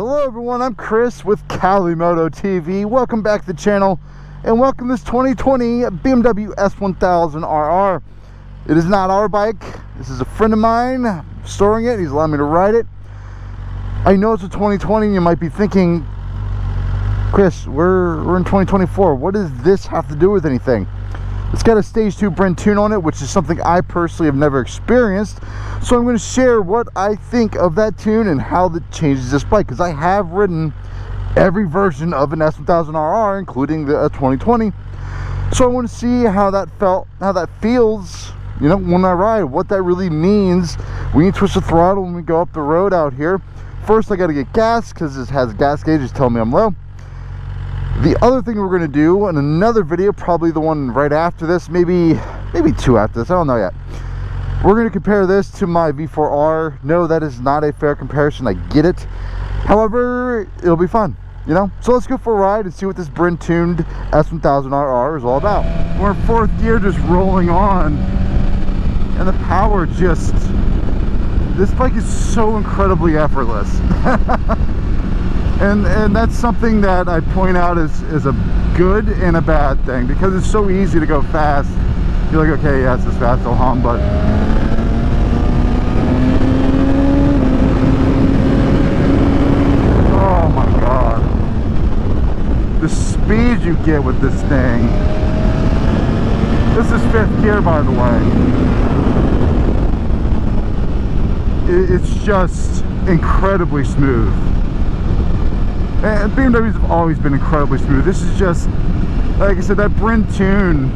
Hello everyone, I'm Chris with Cali Moto TV. Welcome back to the channel and welcome this 2020 BMW S1000RR. It is not our bike. This is a friend of mine storing it. He's allowed me to ride it. I know it's a 2020 and you might be thinking, Chris, we're in 2024. What does this have to do with anything? It's got a stage 2 Bren tune on it, which is something I personally have never experienced. So I'm going to share what I think of that tune and how that changes this bike, because I have ridden every version of an S1000RR, including the 2020. So I want to see how that felt, how that feels, you know, when I ride, what that really means when you twist the throttle when we go up the road out here. First, I got to get gas because it has gas gauges telling me I'm low. The other thing we're going to do in another video, probably the one right after this, maybe two after this, I don't know yet. We're going to compare this to my V4R. No, that is not a fair comparison, I get it. However, it'll be fun, you know? So let's go for a ride and see what this Bren tuned S1000RR is all about. We're in fourth gear, just rolling on, and the power just, this bike is so incredibly effortless. And that's something that I point out is a good and a bad thing, because it's so easy to go fast. You're like, okay, yeah, it's this fast, I'll hum, but oh my god, the speed you get with this thing. This is fifth gear, by the way. It's just incredibly smooth. And BMWs have always been incredibly smooth. This is just, like I said, that Bren tune,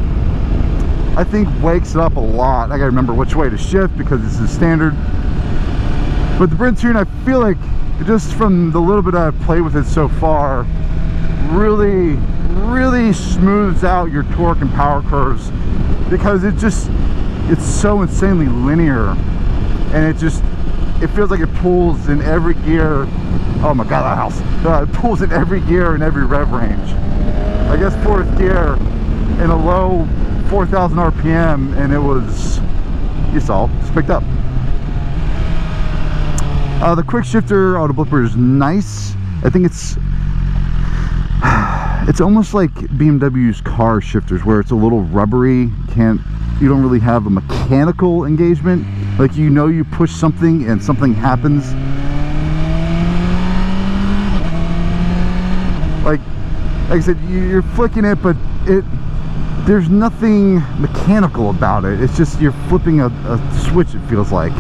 I think, wakes it up a lot. I gotta remember which way to shift because this is standard. But the Bren tune, I feel like, just from the little bit I've played with it so far, really smooths out your torque and power curves, because it's so insanely linear, and it feels like it pulls in every gear. Oh my god, that house. It pulls in every gear in every rev range. I guess fourth gear in a low 4,000 RPM, and it was, you saw, it's picked up. The quick shifter auto blipper is nice. I think it's almost like BMW's car shifters, where it's a little rubbery. You don't really have a mechanical engagement. Like, you know, you push something and something happens. Like I said, you're flicking it, but there's nothing mechanical about it. It's just you're flipping a switch, it feels like.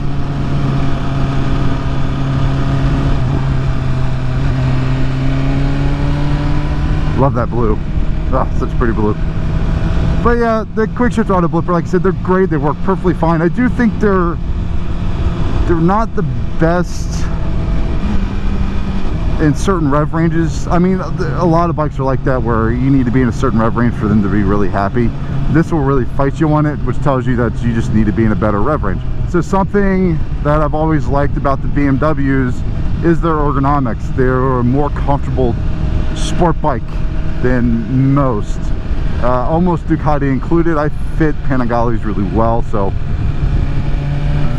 Love that blue. Oh, such pretty blue. But yeah, the quick shift auto blipper, like I said, they're great. They work perfectly fine. I do think they're not the best in certain rev ranges. I mean, a lot of bikes are like that, where you need to be in a certain rev range for them to be really happy. This will really fight you on it, which tells you that you just need to be in a better rev range. So something that I've always liked about the BMWs is their ergonomics. They're a more comfortable sport bike than most, almost Ducati included. I fit Panigales really well, so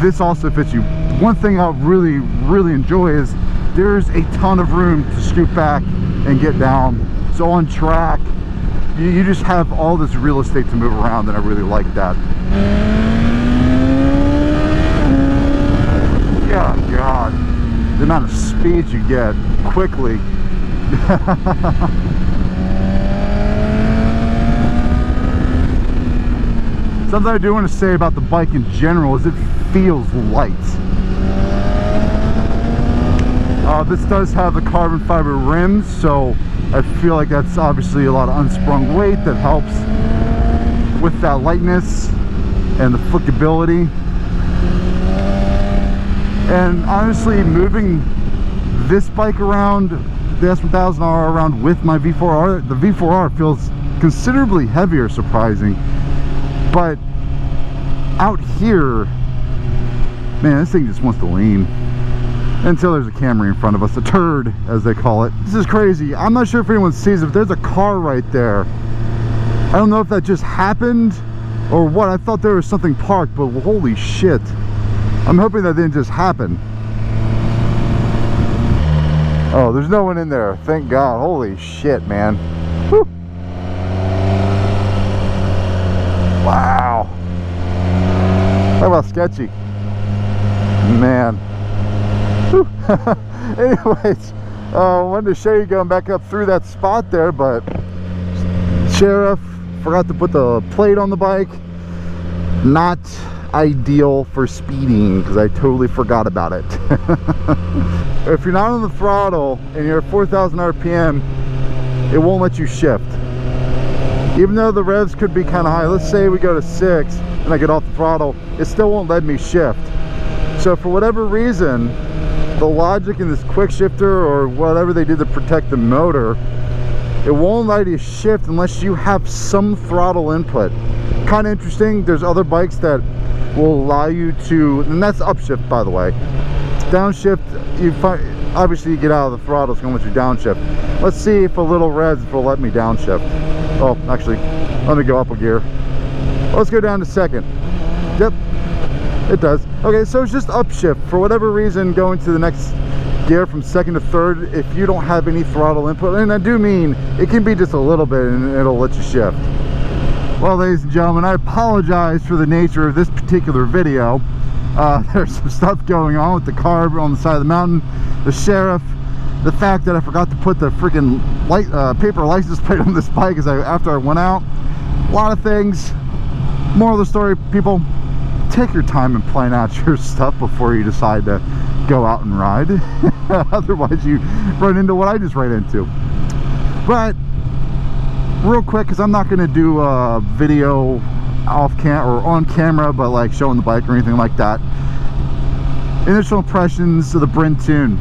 this also fits you. One thing I really enjoy is there's a ton of room to scoot back and get down. So on track, you just have all this real estate to move around, and I really like that. Yeah, God, the amount of speed you get quickly. Something I do want to say about the bike in general is it feels light. This does have the carbon fiber rims, so I feel like that's obviously a lot of unsprung weight that helps with that lightness and the flickability. And honestly, moving this bike around, the S1000RR around with my V4R, the V4R feels considerably heavier, surprising. But out here, man, this thing just wants to lean. Until there's a Camry in front of us, a Turd, as they call it. This is crazy. I'm not sure if anyone sees it, but there's a car right there. I don't know if that just happened or what. I thought there was something parked, but holy shit. I'm hoping that didn't just happen. Oh, there's no one in there. Thank God. Holy shit, man. Whew. Wow. Talk about sketchy. Man. Anyways, I wanted to show you going back up through that spot there, but Sheriff forgot to put the plate on the bike. Not ideal for speeding because I totally forgot about it. If you're not on the throttle and you're at 4,000 RPM, it won't let you shift. Even though the revs could be kind of high, let's say we go to 6 and I get off the throttle, it still won't let me shift. So for whatever reason, the logic in this quick shifter or whatever they did to protect the motor, it won't allow you to shift unless you have some throttle input. Kind of interesting. There's other bikes that will allow you to, and that's upshift, by the way. Downshift, you find, obviously you get out of the throttle, it's going to let you downshift. Let's see if a little revs will let me downshift. Oh, actually, let me go up a gear. Let's go down to second. Yep, it does. Okay, so it's just upshift. For whatever reason, going to the next gear from second to third, if you don't have any throttle input, and I do mean it can be just a little bit and it'll let you shift. Well, ladies and gentlemen, I apologize for the nature of this particular video. There's some stuff going on with the carb on the side of the mountain, the Sheriff, the fact that I forgot to put the freaking paper license plate on this bike after I went out. A lot of things. Moral of the story, people, take your time and plan out your stuff before you decide to go out and ride. Otherwise you run into what I just ran into. But real quick, because I'm not going to do a video off cam or on camera, but like showing the bike or anything like that. Initial impressions of the Bren tune.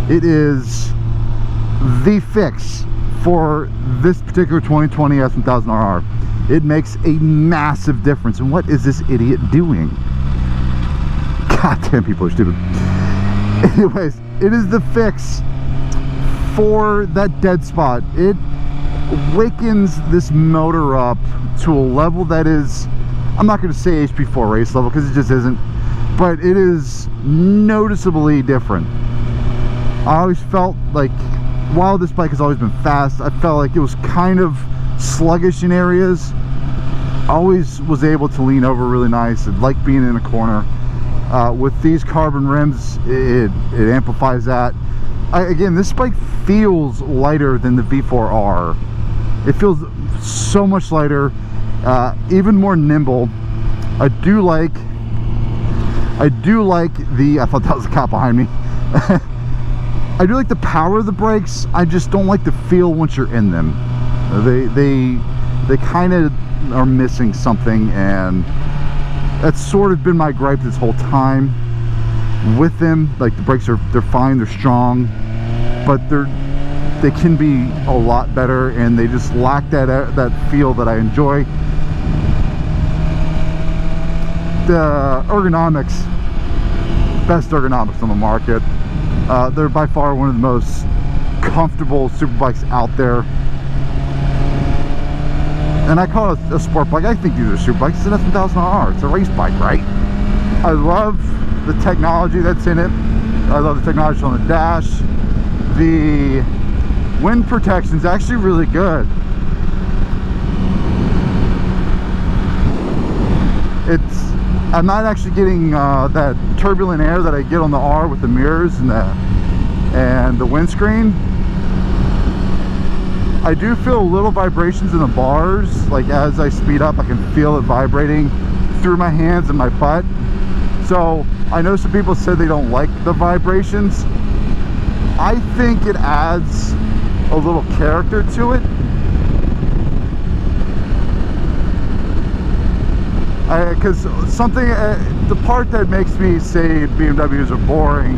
It is the fix for this particular 2020 S1000RR. It makes a massive difference. And what is this idiot doing? God damn, people are stupid. Anyways, it is the fix for that dead spot. It wakens this motor up to a level that is, I'm not going to say HP4 race level because it just isn't, but it is noticeably different. I always felt like, while this bike has always been fast, I felt like it was kind of sluggish in areas. I always was able to lean over really nice and like being in a corner. With these carbon rims, it amplifies that. Again, this bike feels lighter than the V4R. It feels so much lighter, even more nimble. I do like the, I thought that was a cop behind me. I do like the power of the brakes. I just don't like the feel once you're in them. They kind of are missing something, and that's sort of been my gripe this whole time with them. Like, the brakes they're fine, they're strong, but they can be a lot better, and they just lack that feel that I enjoy. The ergonomics, best ergonomics on the market. They're by far one of the most comfortable superbikes out there. And I call it a sport bike. I think these are superbikes. It's an S1000RR. It's a race bike, right? I love the technology that's in it. I love the technology on the dash. The wind protection is actually really good. I'm not actually getting that turbulent air that I get on the R with the mirrors and the windscreen. I do feel little vibrations in the bars. Like, as I speed up, I can feel it vibrating through my hands and my butt. So I know some people said they don't like the vibrations. I think it adds a little character to it. Because the part that makes me say BMWs are boring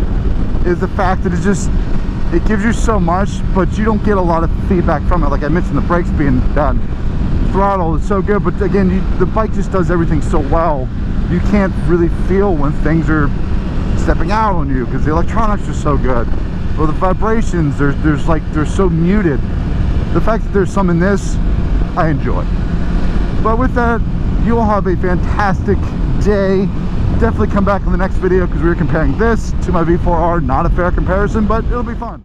is the fact that it gives you so much, but you don't get a lot of feedback from it. Like I mentioned, the brakes being done, throttle is so good, but again, the bike just does everything so well, you can't really feel when things are stepping out on you because the electronics are so good. Well, the vibrations, they're so muted. The fact that there's some in this, I enjoy. But with that, you all have a fantastic day. Definitely come back in the next video because we're comparing this to my V4R. Not a fair comparison, but it'll be fun.